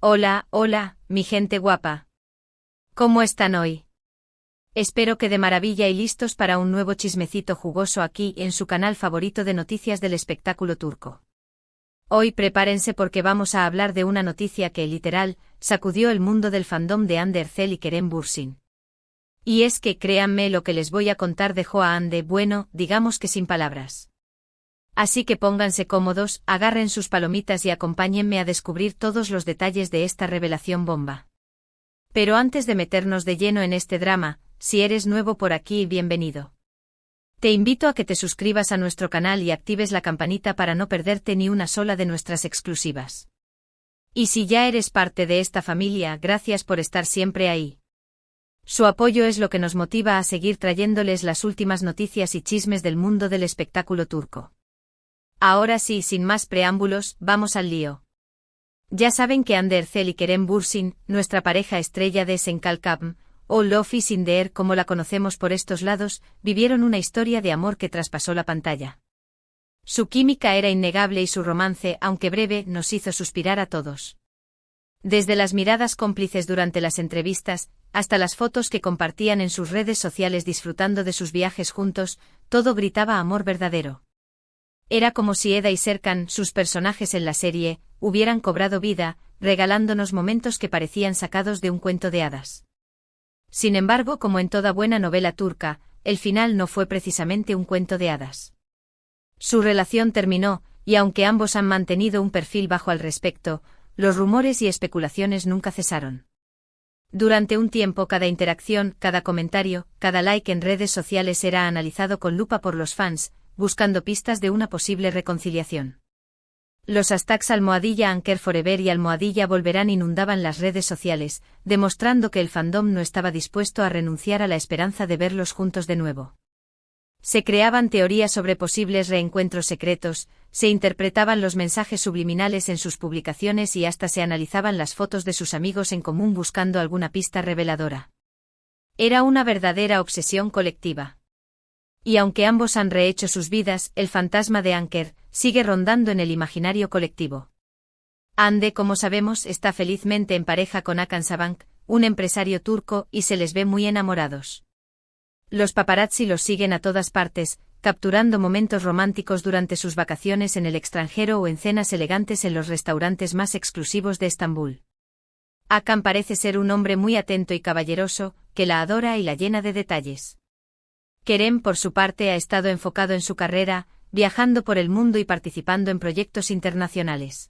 Hola, hola, mi gente guapa. ¿Cómo están hoy? Espero que de maravilla y listos para un nuevo chismecito jugoso aquí en su canal favorito de noticias del espectáculo turco. Hoy prepárense porque vamos a hablar de una noticia que, literal, sacudió el mundo del fandom de Hande Erçel y Kerem Bürsin. Y es que, créanme, lo que les voy a contar dejó a Hande, bueno, digamos que sin palabras. Así que pónganse cómodos, agarren sus palomitas y acompáñenme a descubrir todos los detalles de esta revelación bomba. Pero antes de meternos de lleno en este drama, si eres nuevo por aquí, bienvenido. Te invito a que te suscribas a nuestro canal y actives la campanita para no perderte ni una sola de nuestras exclusivas. Y si ya eres parte de esta familia, gracias por estar siempre ahí. Su apoyo es lo que nos motiva a seguir trayéndoles las últimas noticias y chismes del mundo del espectáculo turco. Ahora sí, sin más preámbulos, vamos al lío. Ya saben que Hande Erçel y Kerem Bürsin, nuestra pareja estrella de Senkalkam, o Love is in the Air como la conocemos por estos lados, vivieron una historia de amor que traspasó la pantalla. Su química era innegable y su romance, aunque breve, nos hizo suspirar a todos. Desde las miradas cómplices durante las entrevistas, hasta las fotos que compartían en sus redes sociales disfrutando de sus viajes juntos, todo gritaba amor verdadero. Era como si Eda y Serkan, sus personajes en la serie, hubieran cobrado vida, regalándonos momentos que parecían sacados de un cuento de hadas. Sin embargo, como en toda buena novela turca, el final no fue precisamente un cuento de hadas. Su relación terminó, y aunque ambos han mantenido un perfil bajo al respecto, los rumores y especulaciones nunca cesaron. Durante un tiempo cada interacción, cada comentario, cada like en redes sociales era analizado con lupa por los fans, buscando pistas de una posible reconciliación. Los hashtags #AnkerForever y #volverán inundaban las redes sociales, demostrando que el fandom no estaba dispuesto a renunciar a la esperanza de verlos juntos de nuevo. Se creaban teorías sobre posibles reencuentros secretos, se interpretaban los mensajes subliminales en sus publicaciones y hasta se analizaban las fotos de sus amigos en común buscando alguna pista reveladora. Era una verdadera obsesión colectiva. Y aunque ambos han rehecho sus vidas, el fantasma de Anker sigue rondando en el imaginario colectivo. Hande, como sabemos, está felizmente en pareja con Hakan Sabank, un empresario turco, y se les ve muy enamorados. Los paparazzi los siguen a todas partes, capturando momentos románticos durante sus vacaciones en el extranjero o en cenas elegantes en los restaurantes más exclusivos de Estambul. Hakan parece ser un hombre muy atento y caballeroso, que la adora y la llena de detalles. Kerem, por su parte, ha estado enfocado en su carrera, viajando por el mundo y participando en proyectos internacionales.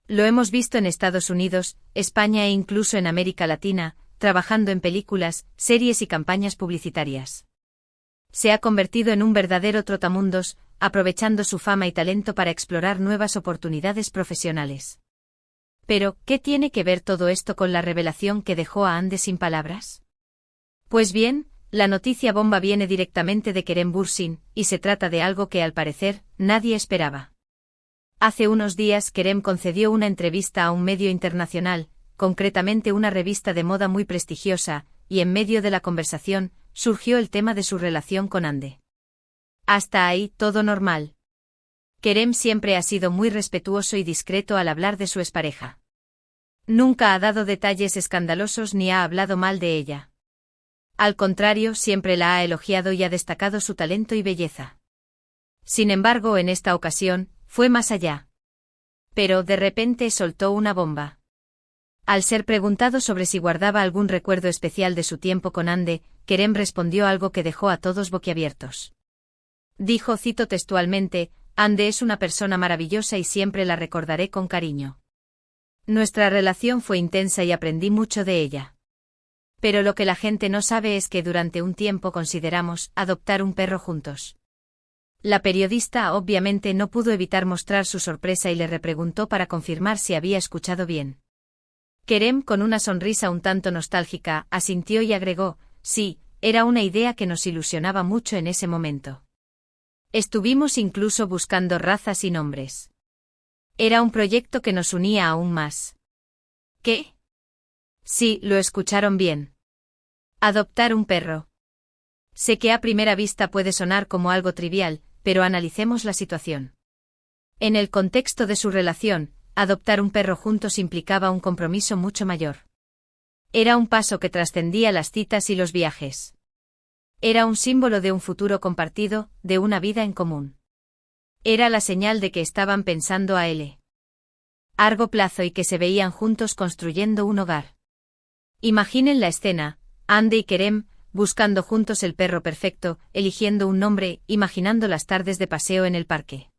Lo hemos visto en Estados Unidos, España e incluso en América Latina, trabajando en películas, series y campañas publicitarias. Se ha convertido en un verdadero trotamundos, aprovechando su fama y talento para explorar nuevas oportunidades profesionales. Pero, ¿qué tiene que ver todo esto con la revelación que dejó a Hande sin palabras? Pues bien, la noticia bomba viene directamente de Kerem Bürsin, y se trata de algo que al parecer, nadie esperaba. Hace unos días Kerem concedió una entrevista a un medio internacional, concretamente una revista de moda muy prestigiosa, y en medio de la conversación, surgió el tema de su relación con Hande. Hasta ahí, todo normal. Kerem siempre ha sido muy respetuoso y discreto al hablar de su expareja. Nunca ha dado detalles escandalosos ni ha hablado mal de ella. Al contrario, siempre la ha elogiado y ha destacado su talento y belleza. Sin embargo, en esta ocasión, fue más allá. Pero, de repente, soltó una bomba. Al ser preguntado sobre si guardaba algún recuerdo especial de su tiempo con Hande, Kerem respondió algo que dejó a todos boquiabiertos. Dijo, cito textualmente, «Hande es una persona maravillosa y siempre la recordaré con cariño. Nuestra relación fue intensa y aprendí mucho de ella. Pero lo que la gente no sabe es que durante un tiempo consideramos adoptar un perro juntos». La periodista obviamente no pudo evitar mostrar su sorpresa y le repreguntó para confirmar si había escuchado bien. Kerem, con una sonrisa un tanto nostálgica, asintió y agregó, «Sí, era una idea que nos ilusionaba mucho en ese momento. Estuvimos incluso buscando razas y nombres. Era un proyecto que nos unía aún más». ¿Qué? Sí, lo escucharon bien. Adoptar un perro. Sé que a primera vista puede sonar como algo trivial, pero analicemos la situación. En el contexto de su relación, adoptar un perro juntos implicaba un compromiso mucho mayor. Era un paso que trascendía las citas y los viajes. Era un símbolo de un futuro compartido, de una vida en común. Era la señal de que estaban pensando a largo plazo y que se veían juntos construyendo un hogar. Imaginen la escena, Ande y Kerem, buscando juntos el perro perfecto, eligiendo un nombre, imaginando las tardes de paseo en el parque.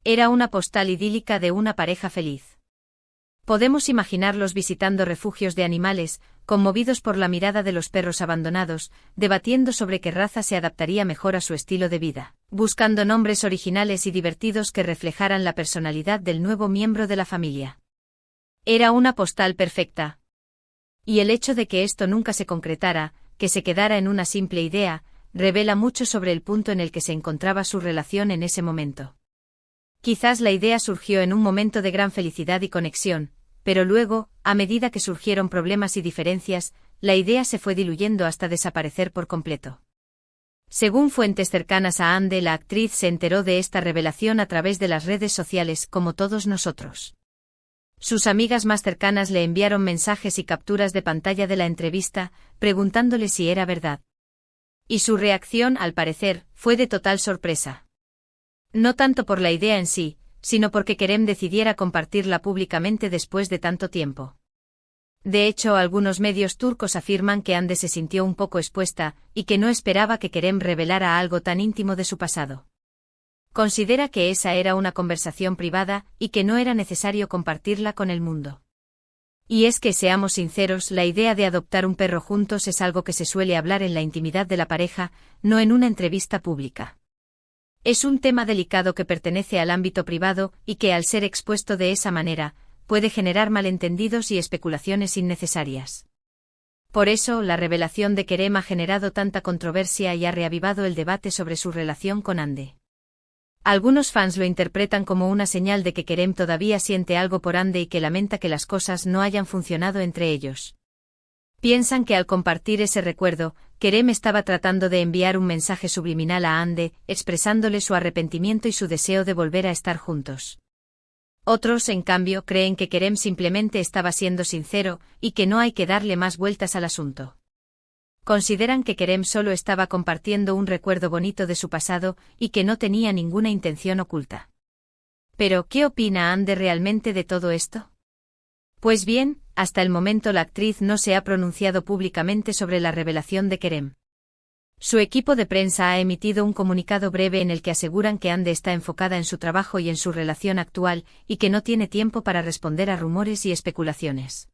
Era una postal idílica de una pareja feliz. Podemos imaginarlos visitando refugios de animales, conmovidos por la mirada de los perros abandonados, debatiendo sobre qué raza se adaptaría mejor a su estilo de vida, buscando nombres originales y divertidos que reflejaran la personalidad del nuevo miembro de la familia. Era una postal perfecta. Y el hecho de que esto nunca se concretara, que se quedara en una simple idea, revela mucho sobre el punto en el que se encontraba su relación en ese momento. Quizás la idea surgió en un momento de gran felicidad y conexión, pero luego, a medida que surgieron problemas y diferencias, la idea se fue diluyendo hasta desaparecer por completo. Según fuentes cercanas a Ande, la actriz se enteró de esta revelación a través de las redes sociales, como todos nosotros. Sus amigas más cercanas le enviaron mensajes y capturas de pantalla de la entrevista, preguntándole si era verdad. Y su reacción, al parecer, fue de total sorpresa. No tanto por la idea en sí, sino porque Kerem decidiera compartirla públicamente después de tanto tiempo. De hecho, algunos medios turcos afirman que Ande se sintió un poco expuesta, y que no esperaba que Kerem revelara algo tan íntimo de su pasado. Considera que esa era una conversación privada, y que no era necesario compartirla con el mundo. Y es que, seamos sinceros, la idea de adoptar un perro juntos es algo que se suele hablar en la intimidad de la pareja, no en una entrevista pública. Es un tema delicado que pertenece al ámbito privado, y que al ser expuesto de esa manera, puede generar malentendidos y especulaciones innecesarias. Por eso, la revelación de Kerem ha generado tanta controversia y ha reavivado el debate sobre su relación con Ande. Algunos fans lo interpretan como una señal de que Kerem todavía siente algo por Ande y que lamenta que las cosas no hayan funcionado entre ellos. Piensan que al compartir ese recuerdo, Kerem estaba tratando de enviar un mensaje subliminal a Ande, expresándole su arrepentimiento y su deseo de volver a estar juntos. Otros, en cambio, creen que Kerem simplemente estaba siendo sincero, y que no hay que darle más vueltas al asunto. Consideran que Kerem solo estaba compartiendo un recuerdo bonito de su pasado, y que no tenía ninguna intención oculta. Pero, ¿qué opina Ande realmente de todo esto? Pues bien, hasta el momento la actriz no se ha pronunciado públicamente sobre la revelación de Kerem. Su equipo de prensa ha emitido un comunicado breve en el que aseguran que Ande está enfocada en su trabajo y en su relación actual, y que no tiene tiempo para responder a rumores y especulaciones.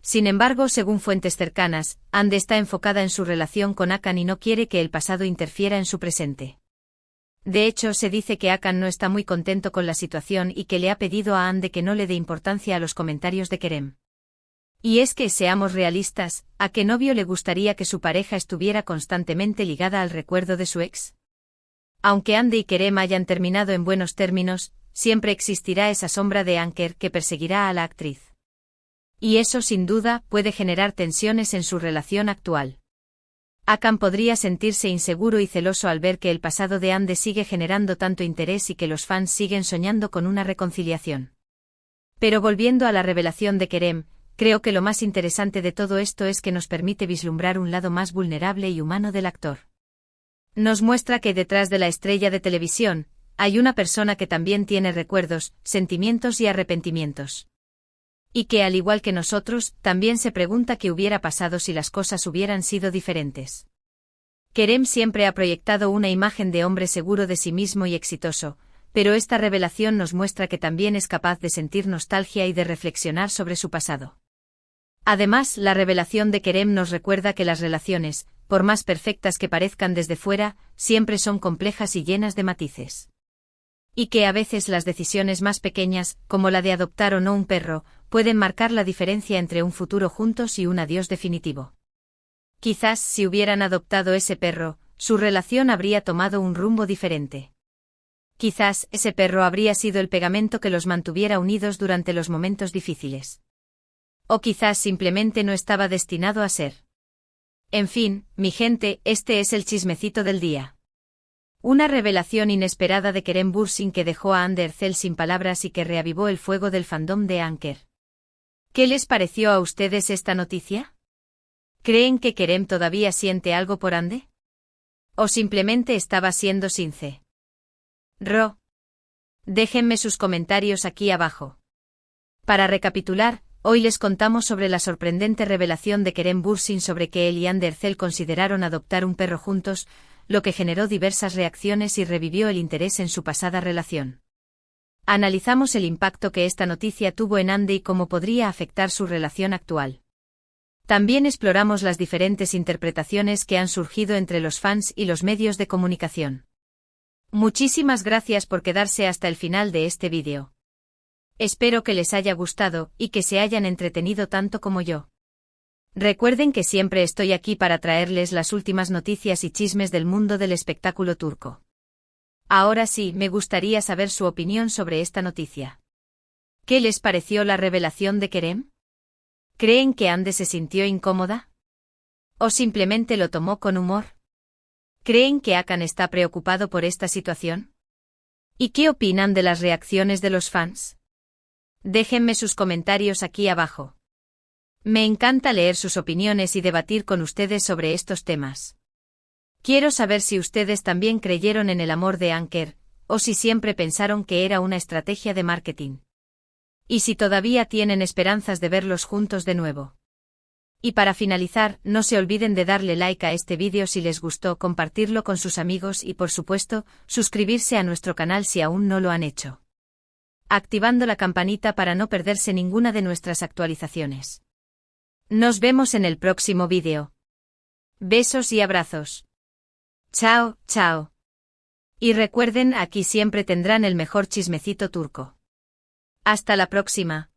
Sin embargo, según fuentes cercanas, Ande está enfocada en su relación con Hakan y no quiere que el pasado interfiera en su presente. De hecho, se dice que Hakan no está muy contento con la situación y que le ha pedido a Ande que no le dé importancia a los comentarios de Kerem. Y es que, seamos realistas, ¿a qué novio le gustaría que su pareja estuviera constantemente ligada al recuerdo de su ex? Aunque Ande y Kerem hayan terminado en buenos términos, siempre existirá esa sombra de Anker que perseguirá a la actriz. Y eso, sin duda, puede generar tensiones en su relación actual. Hakan podría sentirse inseguro y celoso al ver que el pasado de Ande sigue generando tanto interés y que los fans siguen soñando con una reconciliación. Pero volviendo a la revelación de Kerem, creo que lo más interesante de todo esto es que nos permite vislumbrar un lado más vulnerable y humano del actor. Nos muestra que detrás de la estrella de televisión, hay una persona que también tiene recuerdos, sentimientos y arrepentimientos. Y que, al igual que nosotros, también se pregunta qué hubiera pasado si las cosas hubieran sido diferentes. Kerem siempre ha proyectado una imagen de hombre seguro de sí mismo y exitoso, pero esta revelación nos muestra que también es capaz de sentir nostalgia y de reflexionar sobre su pasado. Además, la revelación de Kerem nos recuerda que las relaciones, por más perfectas que parezcan desde fuera, siempre son complejas y llenas de matices. Y que a veces las decisiones más pequeñas, como la de adoptar o no un perro, pueden marcar la diferencia entre un futuro juntos y un adiós definitivo. Quizás, si hubieran adoptado ese perro, su relación habría tomado un rumbo diferente. Quizás, ese perro habría sido el pegamento que los mantuviera unidos durante los momentos difíciles. O quizás simplemente no estaba destinado a ser. En fin, mi gente, este es el chismecito del día. Una revelación inesperada de Kerem Bürsin que dejó a Hande Erçel sin palabras y que reavivó el fuego del fandom de Anker. ¿Qué les pareció a ustedes esta noticia? ¿Creen que Kerem todavía siente algo por Hande? ¿O simplemente estaba siendo sincero? Déjenme sus comentarios aquí abajo. Para recapitular, hoy les contamos sobre la sorprendente revelación de Kerem Bürsin sobre que él y Hande Erçel consideraron adoptar un perro juntos, lo que generó diversas reacciones y revivió el interés en su pasada relación. Analizamos el impacto que esta noticia tuvo en Hande y cómo podría afectar su relación actual. También exploramos las diferentes interpretaciones que han surgido entre los fans y los medios de comunicación. Muchísimas gracias por quedarse hasta el final de este vídeo. Espero que les haya gustado y que se hayan entretenido tanto como yo. Recuerden que siempre estoy aquí para traerles las últimas noticias y chismes del mundo del espectáculo turco. Ahora sí, me gustaría saber su opinión sobre esta noticia. ¿Qué les pareció la revelación de Kerem? ¿Creen que Hande se sintió incómoda? ¿O simplemente lo tomó con humor? ¿Creen que Hakan está preocupado por esta situación? ¿Y qué opinan de las reacciones de los fans? Déjenme sus comentarios aquí abajo. Me encanta leer sus opiniones y debatir con ustedes sobre estos temas. Quiero saber si ustedes también creyeron en el amor de Anker, o si siempre pensaron que era una estrategia de marketing. Y si todavía tienen esperanzas de verlos juntos de nuevo. Y para finalizar, no se olviden de darle like a este vídeo si les gustó, compartirlo con sus amigos y por supuesto, suscribirse a nuestro canal si aún no lo han hecho. Activando la campanita para no perderse ninguna de nuestras actualizaciones. Nos vemos en el próximo vídeo. Besos y abrazos. Chao, chao. Y recuerden, aquí siempre tendrán el mejor chismecito turco. Hasta la próxima.